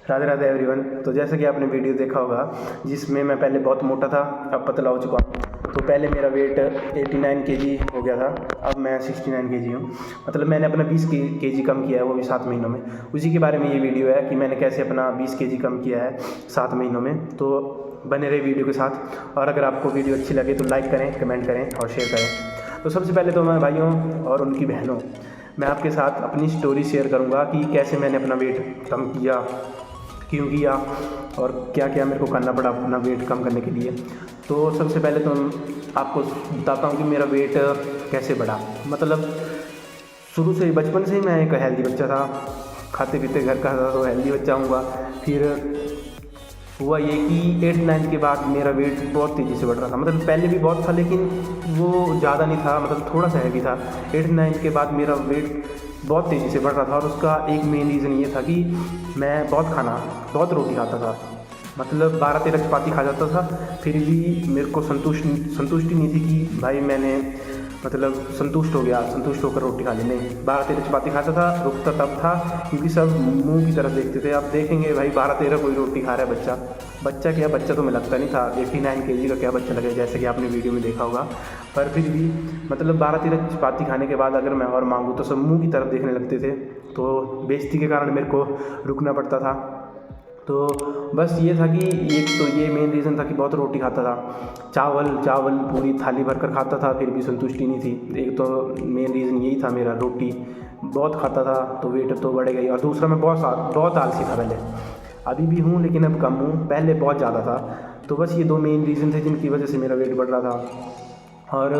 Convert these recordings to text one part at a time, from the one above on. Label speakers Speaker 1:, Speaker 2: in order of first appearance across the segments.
Speaker 1: Radhe Radhe everyone. तो जैसे कि आपने वीडियो देखा होगा जिसमें मैं पहले बहुत मोटा था, अब पतला हो चुका हूँ। तो पहले मेरा वेट 89 केजी हो गया था, अब मैं 69 केजी हूँ। मतलब मैंने अपना 20 केजी कम किया है, वो भी 7 महीनों में। उसी के बारे में ये वीडियो है कि मैंने कैसे अपना 20 केजी कम किया है 7 महीनों में। तो बने रहे वीडियो के साथ, और अगर आपको वीडियो अच्छी लगे तो लाइक करें, कमेंट करें और शेयर करें। तो सबसे पहले तो मैं भाइयों और उनकी बहनों, मैं आपके साथ अपनी स्टोरी शेयर करूँगा कि कैसे मैंने अपना वेट कम किया, क्यों किया और क्या क्या मेरे को करना पड़ा अपना वेट कम करने के लिए। तो सबसे पहले तो आपको बताता हूँ कि मेरा वेट कैसे बढ़ा। मतलब शुरू से बचपन से ही मैं एक हेल्दी बच्चा था, खाते पीते घर का था, तो हेल्दी बच्चा हूँगा। फिर हुआ ये कि 8-9 के बाद मेरा वेट बहुत तेज़ी से बढ़ रहा था। मतलब पहले भी बहुत था लेकिन वो ज़्यादा नहीं था, मतलब थोड़ा सा हैवी था। 8-9 के बाद मेरा वेट बहुत तेज़ी से बढ़ रहा था, और उसका एक मेन रीज़न ये था कि मैं बहुत रोटी खाता था। मतलब 12-13 चपाती खा जाता था, फिर भी मेरे को संतुष्टि नहीं थी कि भाई मैंने मतलब संतुष्ट होकर रोटी खा ली। नहीं, 12-13 चपाती खाता था, रुकता तब था क्योंकि सब मुंह की तरफ देखते थे। आप देखेंगे भाई 12-13 कोई रोटी खा रहा है, बच्चा क्या, बच्चा तो मैं लगता नहीं था। 89 केजी का क्या बच्चा लगे, जैसे कि आपने वीडियो में देखा होगा। पर फिर भी मतलब 12-13 चपाती खाने के बाद अगर मैं और मांगूँ तो सब मुंह की तरफ देखने लगते थे, तो बेइज्जती के कारण मेरे को रुकना पड़ता था। तो बस ये था कि एक तो ये मेन रीज़न था कि बहुत रोटी खाता था, चावल पूरी थाली भर कर खाता था, फिर भी संतुष्टि नहीं थी। एक तो मेन रीज़न यही था मेरा, रोटी बहुत खाता था तो वेट तो बढ़ेगा ही। और दूसरा मैं बहुत आलसी था पहले, अभी भी हूँ लेकिन अब कम हूँ, पहले बहुत ज़्यादा था। तो बस ये दो मेन रीज़न थे जिनकी वजह से मेरा वेट बढ़ रहा था। और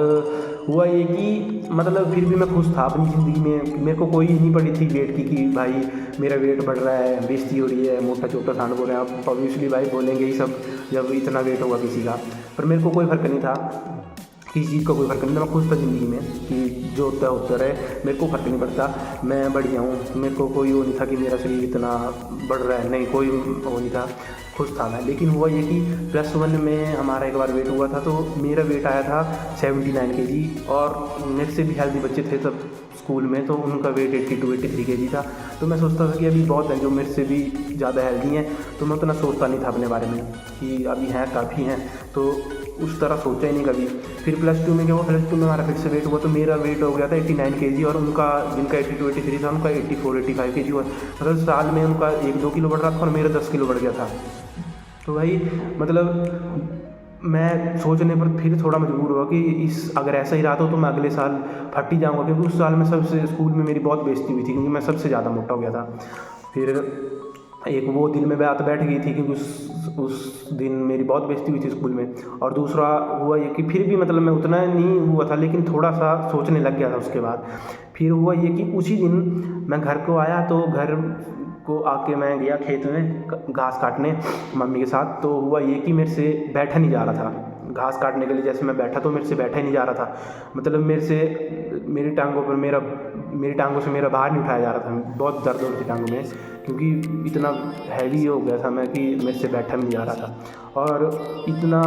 Speaker 1: हुआ ये कि मतलब फिर भी मैं खुश था अपनी ज़िंदगी में। मेरे को कोई नहीं पड़ी थी वेट की कि भाई मेरा वेट बढ़ रहा है, बेइज्जती हो रही है, मोटा चोटा सांड बोल रहे हैं। आप ऑब्वियसली भाई बोलेंगे ही सब जब इतना वेट होगा किसी का। पर मेरे को कोई फ़र्क नहीं था, किसी चीज़ का कोई फ़र्क नहीं था। मैं खुश था ज़िंदगी में कि जो होता रहे, मेरे को फ़र्क नहीं पड़ता, मैं बढ़िया हूँ। मेरे को कोई वो नहीं था कि मेरा शरीर इतना बढ़ रहा है, नहीं, कोई वो नहीं था, खुश था मैं। लेकिन हुआ ये कि +1 में हमारा एक बार वेट हुआ था, तो मेरा वेट आया था 79 केजी, और मेरे से भी हेल्दी बच्चे थे तब स्कूल में, तो उनका वेट 82-83 केजी था। तो मैं सोचता था कि अभी बहुत हैं जो मेरे से भी ज़्यादा हेल्दी हैं, तो मैं उतना सोचता नहीं था अपने बारे में कि अभी हैं, काफ़ी हैं, तो उस तरह सोचा ही नहीं कभी। फिर +2 में क्या हुआ, +2 में हमारा फिर से वेट हुआ, तो मेरा वेट हो गया था 89 केजी, और उनका जिनका 82-83 था उनका 84-85 केजी हुआ। मतलब साल में उनका 1-2 किलो बढ़ रहा था और मेरा 10 किलो बढ़ गया था। तो भाई मतलब मैं सोचने पर फिर थोड़ा मजबूर हुआ कि अगर ऐसा ही रहा तो मैं अगले साल फट ही जाऊँगा, क्योंकि उस साल में सबसे स्कूल में मेरी बहुत बेइज्जती हुई थी क्योंकि मैं सबसे ज़्यादा मोटा हो गया था। फिर एक वो दिल में बात बैठ गई थी कि उस दिन मेरी बहुत बेइज्जती हुई थी स्कूल में। और दूसरा हुआ ये कि फिर भी मतलब मैं उतना नहीं हुआ था, लेकिन थोड़ा सा सोचने लग गया था उसके बाद। फिर हुआ ये कि उसी दिन मैं घर को आया, तो घर को आके मैं गया खेत में घास काटने मम्मी के साथ। तो हुआ ये कि मेरे से बैठा नहीं जा रहा था घास काटने के लिए। जैसे मैं बैठा तो मेरे से बैठा ही नहीं जा रहा था, मतलब मेरी टांगों से मेरा बाहर नहीं उठाया जा रहा था। बहुत दर्द हो रही थी टांगों में, क्योंकि इतना हैवी हो गया था मैं कि मेरे से बैठा नहीं जा रहा था। और इतना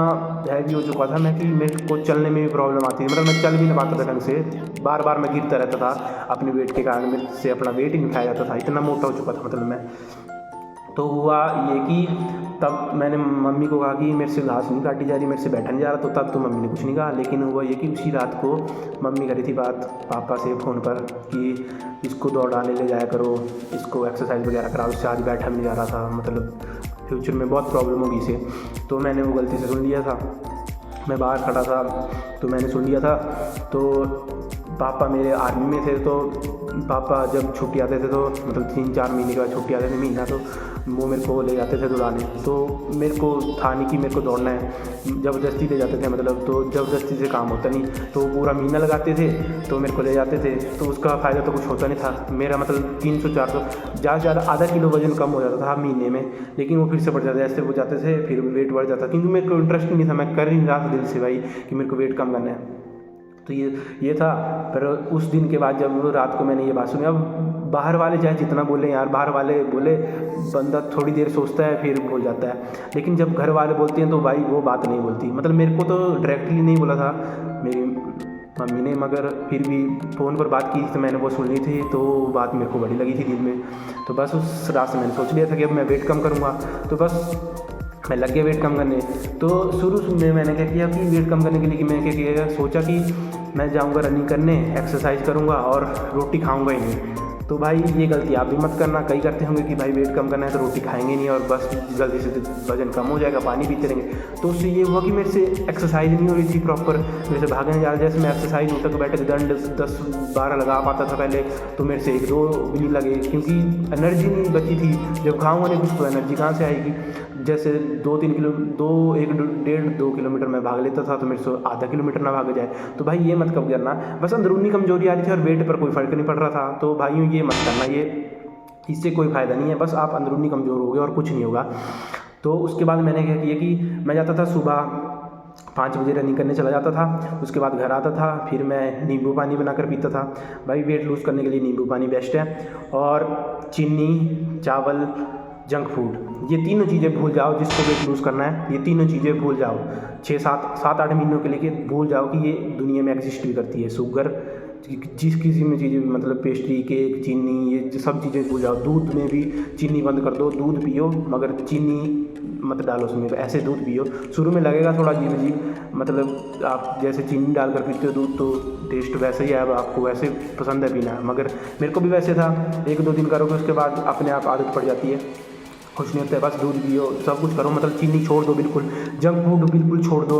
Speaker 1: हैवी हो चुका था मैं कि मेरे को चलने में भी प्रॉब्लम आती थी। मतलब मैं चल भी नहीं पाता था ढंग से, बार बार मैं गिरता रहता था अपने वेट के कारण। मेरे से अपना वेट ही नहीं उठाया जाता था, इतना मोटा हो चुका था मतलब मैं। तो हुआ ये कि तब मैंने मम्मी को कहा कि मेरे से घास नहीं काटी जा रही, मेरे से बैठा नहीं जा रहा। तो तब तो मम्मी ने कुछ नहीं कहा। लेकिन हुआ ये कि उसी रात को मम्मी करी थी बात पापा से फ़ोन पर कि इसको दौड़ाने ले जाया करो, इसको एक्सरसाइज वगैरह कराओ, इससे आज बैठा नहीं जा रहा था, मतलब फ्यूचर में बहुत प्रॉब्लम होगी इसे। तो मैंने वो गलती से सुन लिया था, मैं बाहर खड़ा था तो मैंने सुन लिया था। तो पापा मेरे आर्मी में थे, तो पापा जब छुट्टी आते थे, तो मतलब 3-4 महीने के बाद छुट्टी आते थे, महीना, तो वो मेरे को ले जाते थे दौड़ाने। तो मेरे को था नहीं कि मेरे को दौड़ना है, ज़बरदस्ती ले जाते थे, मतलब तो ज़बरदस्ती से काम होता नहीं। तो पूरा महीना लगाते थे तो मेरे को ले जाते थे, तो उसका फ़ायदा तो कुछ होता नहीं था। मेरा मतलब 300-400 ज़्यादा से ज़्यादा आधा किलो वज़न कम हो जाता था महीने में, लेकिन वो फिर से बढ़ जाता, ऐसे वो जाते थे फिर वेट बढ़ जाता, क्योंकि मेरे को इंटरेस्ट नहीं था, मैं कर ही नहीं रहा था दिल से भाई कि मेरे को वेट कम करना है। तो ये था। पर उस दिन के बाद जब रात को मैंने ये बात सुनी, अब बाहर वाले चाहे जितना बोले यार, बाहर वाले बोले, बंदा थोड़ी देर सोचता है फिर भूल जाता है, लेकिन जब घर वाले बोलते हैं तो भाई वो बात नहीं बोलती। मतलब मेरे को तो डायरेक्टली नहीं बोला था मेरी मम्मी ने, मगर फिर भी फ़ोन पर बात की तो मैंने वो सुन ली थी, तो बात मेरे को बड़ी लगी थी दिल में। तो बस उस रात से मैंने सोच लिया था कि अब मैं वेट कम करूँगा। तो बस मैं लग गया वेट कम करने। तो शुरू में मैंने क्या किया कि वेट कम करने के लिए कि मैं क्या किया, सोचा कि मैं जाऊँगा रनिंग करने, एक्सरसाइज करूँगा और रोटी खाऊँगा ही नहीं। तो भाई ये गलती आप भी मत करना। कई करते होंगे कि भाई वेट कम करना है तो रोटी खाएंगे नहीं और बस जल्दी से वजन कम हो जाएगा, पानी पीते रहेंगे। तो उससे ये हुआ कि मेरे से एक्सरसाइज नहीं हो रही थी प्रॉपर, मेरे से भागने जा रहा, जैसे मैं एक्सरसाइज उठक बैठक दंड 10-12 लगा पाता था पहले, तो मेरे से 1-2 भी नहीं लगे, क्योंकि एनर्जी नहीं बची थी। जब खाऊंगा नहीं कुछ तो एनर्जी कहाँ से आएगी। जैसे 1-2 किलोमीटर मैं भाग लेता था, तो मेरे से आधा किलोमीटर ना भाग जाए। तो भाई ये मत कब करना। बस अंदरूनी कमजोरी आ रही थी और वेट पर कोई फ़र्क नहीं पड़ रहा था। तो भाइयों ये मत करना, ये इससे कोई फ़ायदा नहीं है, बस आप अंदरूनी कमज़ोर हो गए और कुछ नहीं होगा। तो उसके बाद मैंने क्या किया कि मैं जाता था सुबह 5 बजे रनिंग करने चला जाता था। उसके बाद घर आता था, फिर मैं नींबू पानी बनाकर पीता था। भाई वेट लूज़ करने के लिए नींबू पानी बेस्ट है। और चीनी, चावल, जंक फूड, ये तीनों चीज़ें भूल जाओ। जिसको वेट लूज़ करना है ये तीनों चीज़ें भूल जाओ। 6-7-8 महीनों के लिए भूल जाओ कि ये दुनिया में एग्जिस्ट भी करती है। शुगर जिस किसी में चीज़ें भी, मतलब पेस्ट्री, केक, चीनी, ये सब चीज़ें भूल जाओ। दूध में भी चीनी बंद कर दो, दूध पियो मगर चीनी मत डालो उसमें, ऐसे दूध पियो। शुरू में लगेगा थोड़ा अजीब, मतलब आप जैसे चीनी डालकर पीते हो दूध तो टेस्ट वैसे ही है, अब आपको वैसे पसंद है पीना। मगर मेरे को भी वैसे था, 1-2 दिन करोगे उसके बाद अपने आप आदत पड़ जाती है, कुछ नहीं होता है। बस दूध पियो, सब कुछ करो, मतलब चीनी छोड़ दो बिल्कुल, जंक फूड बिल्कुल छोड़ दो।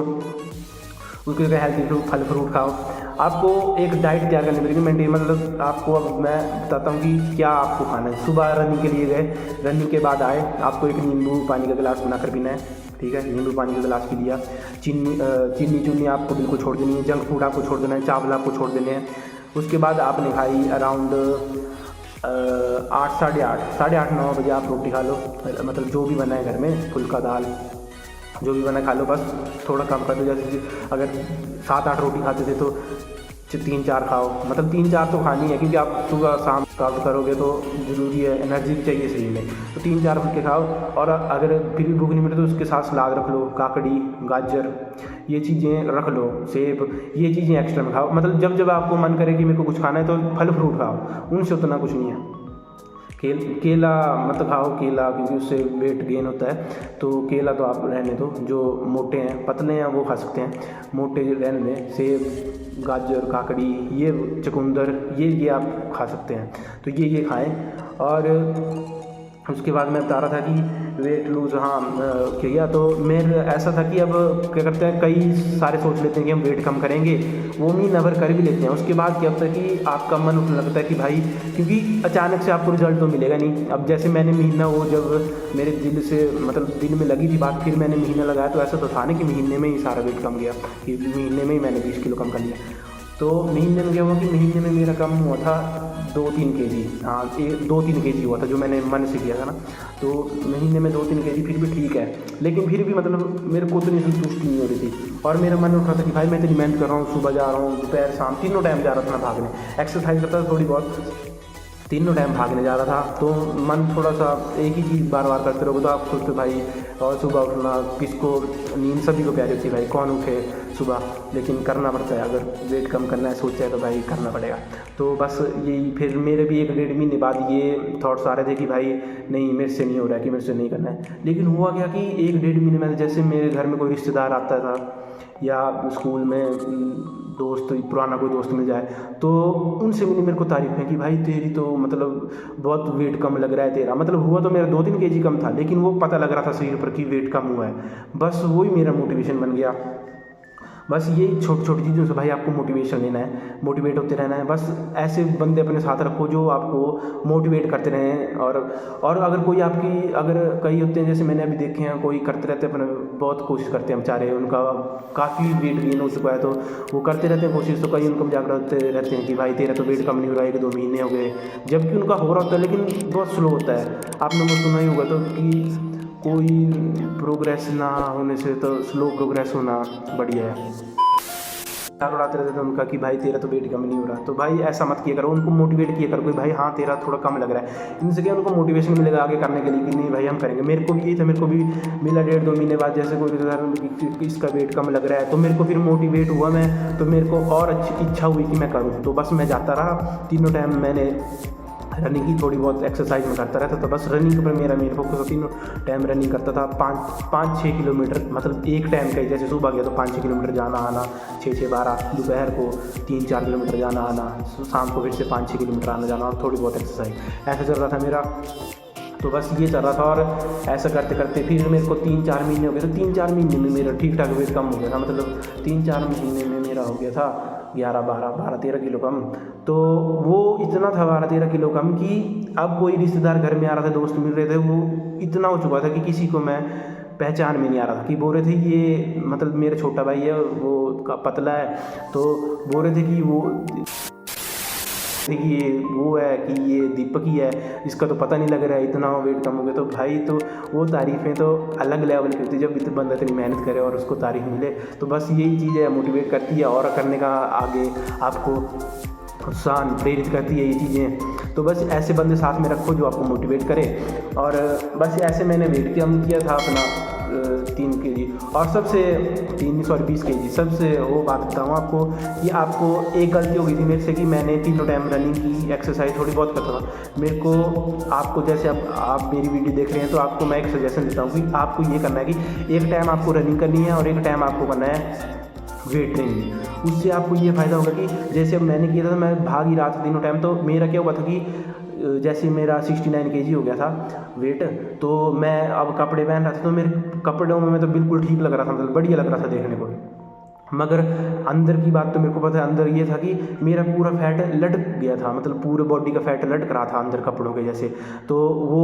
Speaker 1: उसके जगह हेल्दी फल फ्रूट खाओ। आपको एक डाइट तैयार करनी पड़ेगी मेंटेन, मतलब आपको अब मैं बताता हूँ कि क्या आपको खाना है। सुबह रनिंग के लिए गए, रनिंग के बाद आए, आपको एक नींबू पानी का गिलास बनाकर पीना है, ठीक है। नींबू पानी का गिलास पी लिया। चीनी आपको बिल्कुल छोड़ देनी है, जंक फूड आपको छोड़ देना है, चावल आपको छोड़ देने हैं। उसके बाद आपने खाई अराउंड 8, साढ़े आठ 9 बजे आप रोटी खा लो, मतलब जो भी बना है घर में, फुल्का दाल जो भी बना खा लो। बस थोड़ा कम कर दो, जैसे अगर 7-8 रोटी खाते थे तो 3-4 खाओ, मतलब 3-4 तो खानी है, क्योंकि आप सुबह शाम काम करोगे तो ज़रूरी है, एनर्जी भी चाहिए शरीर में। तो 3-4 फुल्के खाओ। और अगर फिर भी भूख नहीं मिले तो उसके साथ सलाद रख लो, काकड़ी, गाजर, ये चीज़ें रख लो, सेब, ये चीज़ें एक्स्ट्रा में खाओ। मतलब जब आपको मन करे कि मेरे को कुछ खाना है तो फल फ्रूट खाओ, उनसे उतना कुछ नहीं है। केला मत खाओ, केला क्योंकि उससे वेट गेन होता है। तो केला तो आप रहने दो, जो मोटे हैं पतले हैं वो खा सकते हैं, मोटे रहने दें। सेब, गाजर, काकड़ी, ये चुकंदर, ये आप खा सकते हैं, तो ये खाएं। और उसके बाद मैं बता रहा था कि वेट लूज़ किया, तो मेरे ऐसा था कि अब क्या करते हैं, कई सारे सोच लेते हैं कि हम वेट कम करेंगे, वो महीना भर कर भी लेते हैं। उसके बाद क्या होता है कि आपका मन उठने लगता है कि भाई, क्योंकि अचानक से आपको रिजल्ट तो मिलेगा नहीं। अब जैसे मैंने महीना, वो जब मेरे दिल से, मतलब दिल में लगी थी बात, फिर मैंने महीना लगाया, तो ऐसा तो था नहीं कि महीने में ही सारा वेट कम गया, कि महीने में ही मैंने 20 किलो कम कर लिया। तो महीने में क्या हुआ कि महीने में मेरा कम हुआ था 2-3 केजी, 2-3 केजी हुआ था, जो मैंने मन से किया था ना। तो महीने में 2-3 केजी फिर भी ठीक है, लेकिन फिर भी मतलब मेरे को उतनी संतुष्टि नहीं हो रही थी। और मेरा मन उठ रहा था कि भाई मैं इतनी मेहनत कर रहा हूँ, सुबह जा रहा हूँ, दोपहर शाम तीनों टाइम जा रहा था मैं भागने, एक्सरसाइज करता था थोड़ी बहुत, तीनों टाइम भागने जा रहा था। तो मन थोड़ा सा, एक ही चीज़ बार बार करते रहोगे तो आप सोचते भाई, और सुबह उठना, किसको नींद सभी को प्यारी होती है भाई, कौन उठे सुबह, लेकिन करना पड़ता है। अगर वेट कम करना है, सोचा है तो भाई करना पड़ेगा। तो बस यही, फिर मेरे भी 1-1.5 महीने बाद ये थॉट्स आ रहे थे कि भाई नहीं, मेरे से नहीं हो रहा है, कि मेरे से नहीं करना है। लेकिन हुआ क्या कि 1-1.5 महीने में, जैसे मेरे घर में कोई रिश्तेदार आता था या स्कूल में दोस्त, पुराना कोई दोस्त मिल जाए, तो उनसे भी मेरे को तारीफ़ है कि भाई तेरी तो मतलब बहुत वेट कम लग रहा है तेरा। मतलब हुआ तो मेरा 2-3 केजी कम था, लेकिन वो पता लग रहा था शरीर पर कि वेट कम हुआ है। बस वही मेरा मोटिवेशन बन गया। बस यही छोटी छोटी चीज़ों से भाई आपको मोटिवेशन लेना है, मोटिवेट होते रहना है। बस ऐसे बंदे अपने साथ रखो जो आपको मोटिवेट करते रहें। और अगर कोई आपकी, अगर कई होते हैं जैसे मैंने अभी देखे हैं, कोई करते रहते हैं, अपने बहुत कोशिश करते हैं बेचारे, उनका काफ़ी वेट गेन हो चुका है, तो वो करते रहते हैं कोशिश। तो कई उनको मजाक करते रहते हैं कि भाई तेरा तो वेट कम नहीं हो रहा है, 1-2 महीने हो गए, जबकि उनका हो रहा होता है, लेकिन बहुत स्लो होता है। आपने वो सुना ही होगा तो कि कोई प्रोग्रेस ना होने से तो स्लो प्रोग्रेस होना बढ़िया है। मजाक उड़ाते रहते थे उनका कि भाई तेरा तो वेट कम नहीं हो रहा। तो भाई ऐसा मत किया करो, उनको मोटिवेट किया करो कि भाई हाँ तेरा थोड़ा कम लग रहा है। इनसे क्या उनको मोटिवेशन मिलेगा आगे करने के लिए कि नहीं भाई हम करेंगे। मेरे को भी यही था, मेरे को भी मिला 1.5-2 महीने बाद जैसे कोई रिजल्ट इसका वेट कम लग रहा है, तो मेरे को फिर मोटिवेट हुआ मैं, तो मेरे को और अच्छी इच्छा हुई कि मैं करूँ। तो बस मैं जाता रहा, तीनों टाइम मैंने रनिंग की, थोड़ी बहुत एक्सरसाइज में करता रहता था। बस रनिंग पर मेरा मेन फोकस था, तीनों टाइम रनिंग करता था। 5-6 किलोमीटर मतलब एक टाइम का ही, जैसे सुबह गया तो 5-6 किलोमीटर जाना आना, 6-6-12, दोपहर को 3-4 किलोमीटर जाना आना, शाम को फिर से 5-6 किलोमीटर आना जाना और थोड़ी बहुत एक्सरसाइज, ऐसा चल रहा था मेरा। तो बस ये चल रहा था और ऐसा करते करते फिर मेरे को 3-4 महीने हो गए। तो 3-4 महीने में मेरा ठीक ठाक वेट कम हो गया था, मतलब 3-4 महीने में मेरा हो गया था 12-13 किलो कम। तो वो इतना था 12-13 किलो कम कि अब कोई रिश्तेदार घर में आ रहा था, दोस्त मिल रहे थे, वो इतना हो चुका था कि किसी को मैं पहचान में नहीं आ रहा था। कि बोल रहे थे ये मतलब मेरा छोटा भाई है, वो पतला है, तो बोल रहे थे कि ये वो है कि ये दीपक ही है, इसका तो पता नहीं लग रहा है इतना वेट कम हो गया। तो भाई तो वो तारीफ़ें तो अलग लेवल की होती है, जब इतने बंदा इतनी मेहनत करे और उसको तारीफ़ मिले। तो बस यही चीज़ें मोटिवेट करती है और करने का, आगे आपको प्रोत्साहन प्रेरित करती है ये चीज़ें। तो बस ऐसे बंदे साथ में रखो जो आपको मोटिवेट करे। और बस ऐसे मैंने वेट कम किया था अपना 3 kg, और सबसे 20 kg। सबसे वो बात बताऊँ आपको कि आपको एक गलती हो गई थी मेरे से कि मैंने तीनों टाइम रनिंग की, एक्सरसाइज थोड़ी बहुत करता था। मेरे को आपको जैसे अब आप मेरी वीडियो देख रहे हैं तो आपको मैं एक सजेशन देता हूँ कि आपको ये करना है कि एक टाइम आपको रनिंग करनी है और एक टाइम आपको करना है वेट ट्रेनिंग। उससे आपको ये फ़ायदा होगा कि जैसे अब मैंने किया था, मैं भाग ही रहा था तीनों टाइम। तो मेरा क्या हुआ था कि जैसे मेरा 69 kg हो गया था वेट, तो मैं अब कपड़े पहन रहा था, तो मेरे कपड़ों में तो बिल्कुल ठीक लग रहा था, मतलब बढ़िया लग रहा था देखने को। मगर अंदर की बात तो मेरे को पता है, अंदर ये था कि मेरा पूरा फैट लटक गया था, मतलब पूरे बॉडी का फैट लटक रहा था अंदर कपड़ों के जैसे। तो वो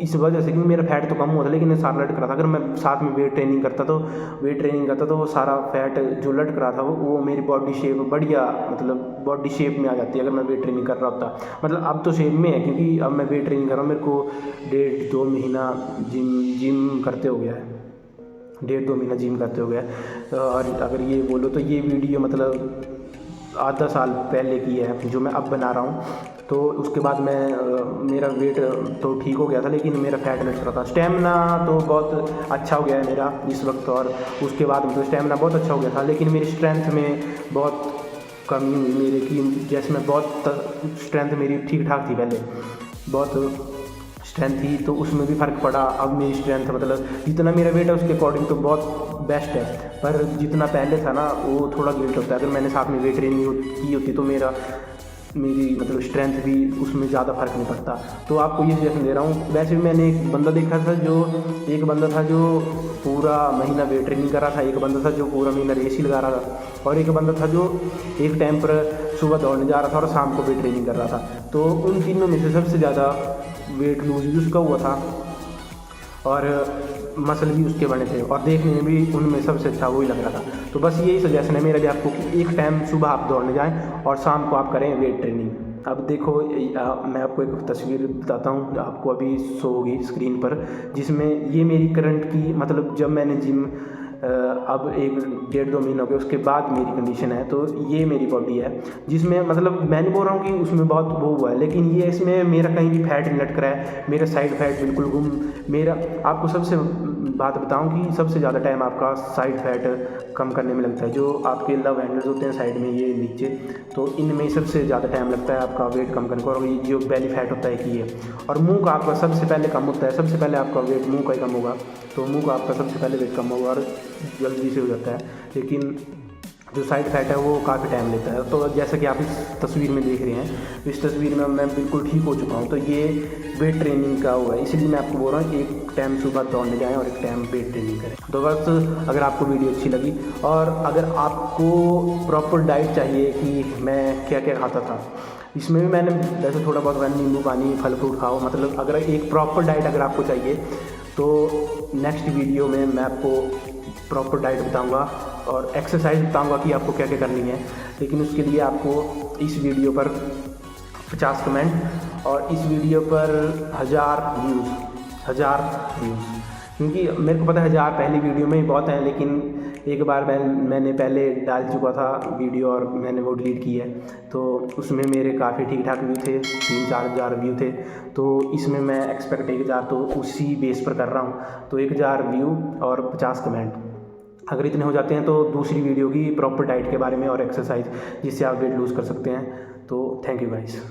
Speaker 1: इस वजह से, क्योंकि मेरा फैट तो कम हुआ था लेकिन सारा लटक रहा था। अगर मैं साथ में वेट ट्रेनिंग करता तो वो सारा फैट जो लटक रहा था वो मेरी बॉडी शेप बढ़िया, मतलब बॉडी शेप में आ जाती है अगर मैं वेट ट्रेनिंग कर रहा होता। मतलब अब तो शेप में है, क्योंकि अब मैं वेट ट्रेनिंग कर रहा हूँ। मेरे को 1.5-2 महीना जिम करते हो गया है, 1.5-2 महीना जिम करते हो गया। और अगर ये बोलो तो ये वीडियो मतलब आधा साल पहले की है जो मैं अब बना रहा हूँ। तो उसके बाद मेरा वेट तो ठीक हो गया था लेकिन मेरा फैट लट रहा था। स्टेमिना तो बहुत अच्छा हो गया है मेरा इस वक्त, और उसके बाद मतलब स्टेमिना बहुत अच्छा हो गया था, लेकिन मेरी स्ट्रेंथ में बहुत कमी हुई मेरे की। जैसे मैं बहुत स्ट्रेंथ मेरी ठीक ठाक थी, पहले बहुत स्ट्रेंथ थी तो उसमें भी फ़र्क पड़ा। अब मेरी स्ट्रेंथ मतलब जितना मेरा वेट है उसके अकॉर्डिंग तो बहुत बेस्ट है, पर जितना पहले था ना वो थोड़ा गिल्ट होता है। अगर मैंने साथ में वेट ट्रेनिंग की होती तो मेरी मतलब स्ट्रेंथ भी उसमें ज़्यादा फ़र्क नहीं पड़ता। तो आपको ये सजेशन दे रहा हूँ। वैसे भी मैंने एक बंदा देखा था जो पूरा महीना वेट ट्रेनिंग कर रहा था, एक बंदा था जो पूरा महीना रेस ही लगा रहा था, और एक बंदा था जो एक टाइम पर सुबह दौड़ने जा रहा था और शाम को वेट ट्रेनिंग कर रहा था। तो उन तीनों में से सबसे ज़्यादा वेट लूज भी उसका हुआ था और मसल भी उसके बने थे, और देखने में भी उनमें सबसे अच्छा वही लग रहा था। तो बस यही सजेशन है मेरा भी आपको कि एक टाइम सुबह आप दौड़ने जाएं और शाम को आप करें वेट ट्रेनिंग। अब देखो मैं आपको एक तस्वीर बताता हूँ, आपको अभी शो होगी स्क्रीन पर, जिसमें ये मेरी करंट की मतलब जब मैंने जिम अब 1-1.5-2 महीने हो गए उसके बाद मेरी कंडीशन है। तो ये मेरी बॉडी है जिसमें मतलब मैं नहीं बोल रहा हूँ कि उसमें बहुत वो हुआ है, लेकिन ये इसमें मेरा कहीं भी फैट नहीं लटक रहा है, मेरा साइड फैट बिल्कुल गुम। मेरा आपको सबसे बात बताऊं कि सबसे ज़्यादा टाइम आपका साइड फैट कम करने में लगता है। जो आपके लव हैंडल्स होते हैं साइड में ये नीचे, तो इनमें सबसे ज़्यादा टाइम लगता है आपका वेट कम करने को। और ये जो बेली फैट होता है कि ये, और मुंह का आपका सबसे पहले कम होता है, सबसे पहले आपका वेट मुंह का ही कम होगा, तो मुंह का आपका सबसे पहले वेट कम होगा और जल्दी से हो जाता है। लेकिन जो साइड फैट है वो काफ़ी टाइम लेता है। तो जैसा कि आप इस तस्वीर में देख रहे हैं, इस तस्वीर में मैं बिल्कुल ठीक हो चुका हूँ। तो ये वेट ट्रेनिंग का हुआ है, इसलिए मैं आपको बोल रहा हूँ एक टाइम सुबह दौड़ने जाएं और एक टाइम वेट ट्रेनिंग करें। तो बस अगर आपको वीडियो अच्छी लगी और अगर आपको प्रॉपर डाइट चाहिए कि मैं क्या क्या खाता था, इसमें भी मैंने वैसे थोड़ा बहुत नींबू पानी फल फ्रूट खाओ, मतलब अगर एक प्रॉपर डाइट अगर आपको चाहिए तो नेक्स्ट वीडियो में मैं आपको प्रॉपर डाइट बताऊंगा और एक्सरसाइज बताऊंगा कि आपको क्या क्या करनी है। लेकिन उसके लिए आपको इस वीडियो पर 50 कमेंट और इस वीडियो पर 1000 व्यूज़, क्योंकि मेरे को पता है 1000 पहली वीडियो में ही बहुत हैं, लेकिन एक बार मैंने पहले डाल चुका था वीडियो और मैंने वो डिलीट की है, तो उसमें मेरे काफ़ी ठीक ठाक व्यू थे, 3-4 हज़ार व्यू थे। तो इसमें मैं एक्सपेक्ट 1,000 तो उसी बेस पर कर रहा हूँ। तो 1,000 व्यू और 50 कमेंट अगर इतने हो जाते हैं तो दूसरी वीडियो की प्रॉपर डाइट के बारे में और एक्सरसाइज जिससे आप वेट लूज़ कर सकते हैं। तो थैंक यू गाइस।